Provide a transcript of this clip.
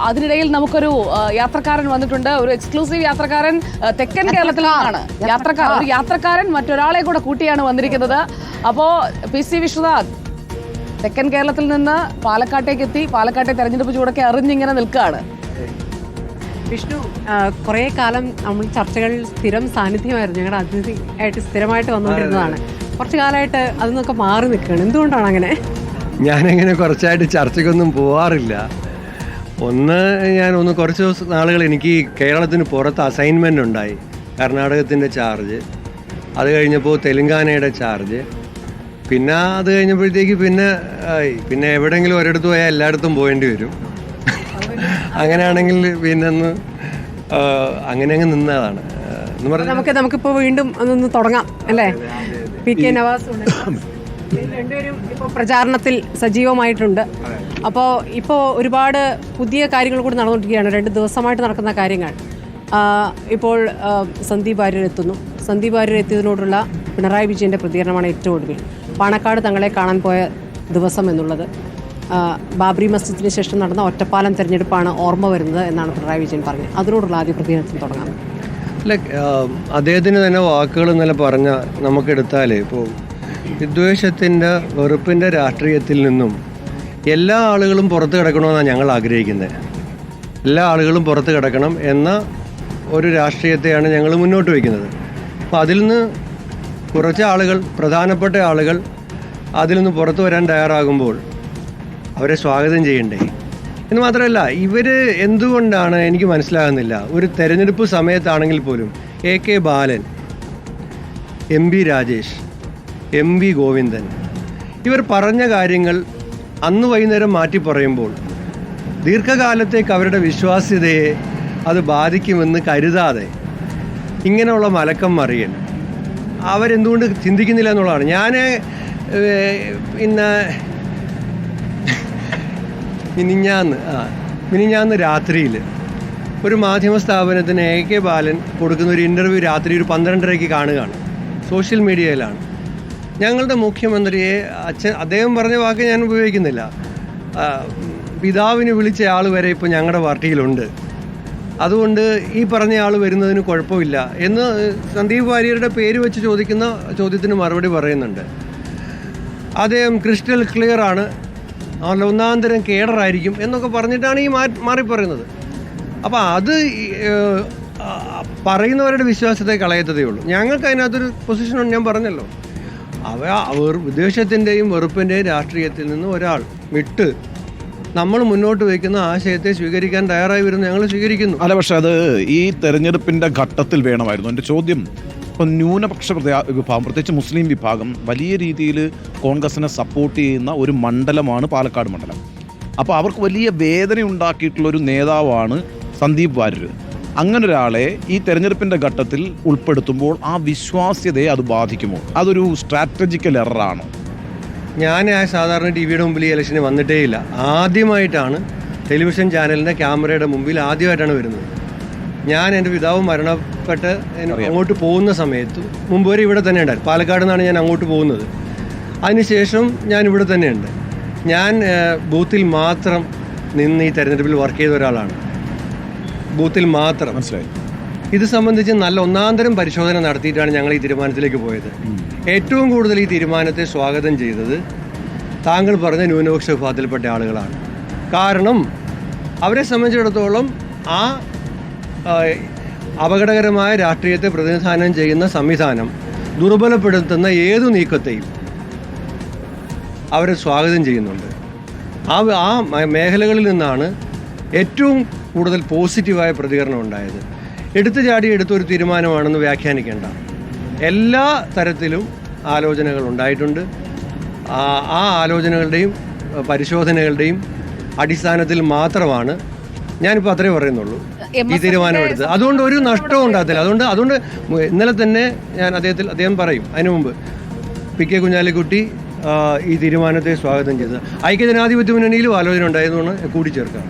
അതിനിടയിൽ നമുക്കൊരു യാത്രക്കാരൻ വന്നിട്ടുണ്ട്. ഒരു എക്സ്ക്ലൂസീവ് യാത്രക്കാരൻ തെക്കൻ കേരളത്തിൽ നിന്നാണ്. ഒരു യാത്രക്കാരൻ മറ്റൊരാളെ കൂടെ കൂട്ടിയാണ് വന്നിരിക്കുന്നത്. അപ്പോ PC വിശ്വനാഥ് തെക്കൻ കേരളത്തിൽ നിന്ന് പാലക്കാട്ടേക്ക് എത്തി. പാലക്കാട്ടെ തെരഞ്ഞെടുപ്പ് ചൂടൊക്കെ അറിഞ്ഞിങ്ങനെ നിൽക്കുകയാണ്. വിഷ്ണു, കുറേ കാലം നമ്മൾ ചർച്ചകളിൽ സ്ഥിരം സാന്നിധ്യമായിരുന്നു. ഞങ്ങളുടെ അതിഥിയായിട്ട് സ്ഥിരമായിട്ട് വന്നുകൊണ്ടിരുന്നതാണ്. കുറച്ചു കാലമായിട്ട് അതിൽ നിന്നൊക്കെ മാറി നിൽക്കുകയാണ്. എന്തുകൊണ്ടാണ് അങ്ങനെ? ഞാനങ്ങനെ കുറച്ചായിട്ട് ചർച്ചയ്ക്കൊന്നും പോവാറില്ല. കുറച്ച് നാളുകൾ എനിക്ക് കേരളത്തിന് പുറത്ത് അസൈൻമെൻ്റ് ഉണ്ടായി. കർണാടകത്തിൻ്റെ ചാർജ്, അത് കഴിഞ്ഞപ്പോൾ തെലുങ്കാനയുടെ ചാർജ്, പിന്നെ അത് കഴിഞ്ഞപ്പോഴത്തേക്ക് പിന്നെ എവിടെയെങ്കിലും ഒരിടത്ത് പോയാൽ എല്ലായിടത്തും പോകേണ്ടി വരും. അങ്ങനെയാണെങ്കിൽ പിന്നെ അങ്ങനെ അങ്ങ് നിന്നതാണ് എന്ന് പറഞ്ഞാൽ നമുക്കിപ്പോൾ വീണ്ടും അതൊന്ന് തുടങ്ങാം അല്ലേ? PK നവാസ് രണ്ടുപേരും ഇപ്പോൾ പ്രചാരണത്തിൽ സജീവമായിട്ടുണ്ട്. ഇപ്പോൾ ഒരുപാട് പുതിയ കാര്യങ്ങൾ കൂടി നടന്നുകൊണ്ടിരിക്കുകയാണ്. 2 ദിവസമായിട്ട് നടക്കുന്ന കാര്യങ്ങൾ. ഇപ്പോൾ സന്ദീപ് വാര്യർ എത്തുന്നു. സന്ദീപ് വാര്യർ എത്തിയതിനോടുള്ള പിണറായി വിജയൻ്റെ പ്രതികരണമാണ് ഏറ്റവും ഒടുവിൽ. പാണക്കാട് തങ്ങളെ കാണാൻ പോയ ദിവസം എന്നുള്ളത് ബാബറി മസ്ജിദിന് ശേഷം നടന്ന ഒറ്റപ്പാലം തെരഞ്ഞെടുപ്പാണ് ഓർമ്മ വരുന്നത് എന്നാണ് പിണറായി വിജയൻ പറഞ്ഞത്. അതിനോടുള്ള ആദ്യ പ്രതികരണത്തിൽ തുടങ്ങാം. അദ്ദേഹത്തിന് തന്നെ വാക്കുകൾ ഇന്നലെ പറഞ്ഞ നമുക്കെടുത്താൽ ഇപ്പോൾ വിദ്വേഷത്തിൻ്റെ വെറുപ്പിൻ്റെ രാഷ്ട്രീയത്തിൽ നിന്നും എല്ലാ ആളുകളും പുറത്ത് കിടക്കണമെന്നാണ് ഞങ്ങൾ ആഗ്രഹിക്കുന്നത്. എല്ലാ ആളുകളും പുറത്ത് കിടക്കണം എന്ന ഒരു രാഷ്ട്രീയത്തെയാണ് ഞങ്ങൾ മുന്നോട്ട് വയ്ക്കുന്നത്. അപ്പോൾ അതിൽ നിന്ന് കുറച്ച് ആളുകൾ, പ്രധാനപ്പെട്ട ആളുകൾ അതിൽ നിന്ന് പുറത്തു വരാൻ തയ്യാറാകുമ്പോൾ അവരെ സ്വാഗതം ചെയ്യണ്ടേ എന്ന് മാത്രമല്ല, ഇവർ എന്തുകൊണ്ടാണ് എനിക്ക് മനസ്സിലാകുന്നില്ല. ഒരു തെരഞ്ഞെടുപ്പ് സമയത്താണെങ്കിൽ പോലും AK ബാലൻ, MB രാജേഷ്, MV ഗോവിന്ദൻ ഇവർ പറഞ്ഞ കാര്യങ്ങൾ അന്ന് വൈകുന്നേരം മാറ്റി പറയുമ്പോൾ ദീർഘകാലത്തേക്ക് അവരുടെ വിശ്വാസ്യതയെ അത് ബാധിക്കുമെന്ന് കരുതാതെ ഇങ്ങനെയുള്ള മലക്കം മറിയൽ അവരെന്തുകൊണ്ട് ചിന്തിക്കുന്നില്ല എന്നുള്ളതാണ്. ഞാൻ മിനിഞ്ഞാന്ന് രാത്രിയിൽ ഒരു മാധ്യമ സ്ഥാപനത്തിന് AK ബാലൻ കൊടുക്കുന്ന ഒരു ഇൻ്റർവ്യൂ രാത്രി ഒരു 12:30 കാണുകയാണ്. സോഷ്യൽ മീഡിയയിലാണ്. ഞങ്ങളുടെ മുഖ്യമന്ത്രിയെ അദ്ദേഹം പറഞ്ഞ വാക്ക് ഞാൻ ഉപയോഗിക്കുന്നില്ല. പിതാവിന് വിളിച്ച ആൾ വരെ ഇപ്പോൾ ഞങ്ങളുടെ പാർട്ടിയിലുണ്ട്. അതുകൊണ്ട് ഈ പറഞ്ഞ ആൾ വരുന്നതിന് കുഴപ്പമില്ല എന്ന് സന്ദീപ് വാര്യരുടെ പേര് വെച്ച് ചോദിക്കുന്ന ചോദ്യത്തിന് മറുപടി പറയുന്നുണ്ട്. അദ്ദേഹം ക്രിസ്റ്റൽ ക്ലിയർ ആണ്, ഒന്നാന്തരം കേഡറായിരിക്കും എന്നൊക്കെ പറഞ്ഞിട്ടാണ് ഈ മാറി പറയുന്നത്. അപ്പോൾ അത് പറയുന്നവരുടെ വിശ്വാസത്തെ കളയത്തതേ ഉള്ളൂ. ഞങ്ങൾക്ക് അതിനകത്തൊരു പൊസിഷനുണ്ട്. ഞാൻ പറഞ്ഞല്ലോ, വിദ്വേഷത്തിൻ്റെയും വെറുപ്പിൻ്റെയും രാഷ്ട്രീയത്തിൽ നിന്ന് ഒരാൾ വിട്ട് നമ്മൾ മുന്നോട്ട് വയ്ക്കുന്ന ആശയത്തെ സ്വീകരിക്കാൻ തയ്യാറായി വരുന്നു. ഞങ്ങൾ സ്വീകരിക്കുന്നു. അല്ല, പക്ഷെ അത് ഈ തെരഞ്ഞെടുപ്പിൻ്റെ ഘട്ടത്തിൽ വേണമായിരുന്നു. എൻ്റെ ചോദ്യം, ഇപ്പം ന്യൂനപക്ഷ വിഭാഗം, പ്രത്യേകിച്ച് മുസ്ലിം വിഭാഗം വലിയ രീതിയിൽ കോൺഗ്രസിനെ സപ്പോർട്ട് ചെയ്യുന്ന ഒരു മണ്ഡലമാണ് പാലക്കാട് മണ്ഡലം. അപ്പോൾ അവർക്ക് വലിയ വേദന ഉണ്ടാക്കിയിട്ടുള്ളൊരു നേതാവാണ് സന്ദീപ് വാര്യർ. അങ്ങനെ ഒരാളെ ഈ തെരഞ്ഞെടുപ്പിൻ്റെ ഘട്ടത്തിൽ ഉൾപ്പെടുത്തുമ്പോൾ ആ വിശ്വാസ്യതയെ അത് ബാധിക്കുമോ? അതൊരു സ്ട്രാറ്റജിക്കൽ എററാണോ? ഞാൻ സാധാരണ TV-യുടെ മുമ്പിൽ ഈ ഇലക്ഷന് വന്നിട്ടേ ഇല്ല. ആദ്യമായിട്ടാണ് ടെലിവിഷൻ ചാനലിൻ്റെ ക്യാമറയുടെ മുമ്പിൽ ആദ്യമായിട്ടാണ് വരുന്നത്. ഞാൻ എൻ്റെ പിതാവ് മരണപ്പെട്ട് അങ്ങോട്ട് പോകുന്ന സമയത്ത് മുമ്പ് വരെ ഇവിടെ തന്നെ ഉണ്ടായിരുന്നു. പാലക്കാട് നിന്നാണ് ഞാൻ അങ്ങോട്ട് പോകുന്നത്. അതിനുശേഷം ഞാൻ ഇവിടെ തന്നെയുണ്ട്. ഞാൻ ബൂത്തിൽ മാത്രം നിന്ന് ഈ തെരഞ്ഞെടുപ്പിൽ വർക്ക് ചെയ്ത ഒരാളാണ്. ബൂത്തിൽ മാത്രം. മനസ്സിലായി. ഇത് സംബന്ധിച്ച് നല്ല ഒന്നാന്തരം പരിശോധന നടത്തിയിട്ടാണ് ഞങ്ങൾ ഈ തീരുമാനത്തിലേക്ക് പോയത്. ഏറ്റവും കൂടുതൽ ഈ തീരുമാനത്തെ സ്വാഗതം ചെയ്തത് താങ്കൾ പറഞ്ഞ ന്യൂനപക്ഷ വിഭാഗത്തിൽപ്പെട്ട ആളുകളാണ്. കാരണം അവരെ സംബന്ധിച്ചിടത്തോളം ആ അപകടകരമായ രാഷ്ട്രീയത്തെ പ്രതിനിധാനം ചെയ്യുന്ന സംവിധാനം ദുർബലപ്പെടുത്തുന്ന ഏതു നീക്കത്തെയും അവരെ സ്വാഗതം ചെയ്യുന്നുണ്ട്. ആ മേഖലകളിൽ നിന്നാണ് ഏറ്റവും കൂടുതൽ പോസിറ്റീവായ പ്രതികരണം ഉണ്ടായത്. എടുത്തു എടുത്തൊരു തീരുമാനമാണെന്ന് വ്യാഖ്യാനിക്കേണ്ട. എല്ലാ തരത്തിലും ആലോചനകൾ ഉണ്ടായിട്ടുണ്ട്. ആ ആലോചനകളുടെയും പരിശോധനകളുടെയും അടിസ്ഥാനത്തിൽ മാത്രമാണ് ഞാനിപ്പോൾ അത്രേ പറയുന്നുള്ളൂ ഈ തീരുമാനമെടുത്തത്. അതുകൊണ്ട് ഒരു നഷ്ടവും ഉണ്ടാകത്തില്ല. അതുകൊണ്ട് ഇന്നലെ തന്നെ ഞാൻ അദ്ദേഹം പറയും. അതിനു മുമ്പ് PK കുഞ്ഞാലിക്കുട്ടി ഈ തീരുമാനത്തെ സ്വാഗതം ചെയ്തത്. ഐക്യജനാധിപത്യ മുന്നണിയിലും ആലോചന ഉണ്ടായതുകൊണ്ട് കൂടിച്ചേർക്കാം.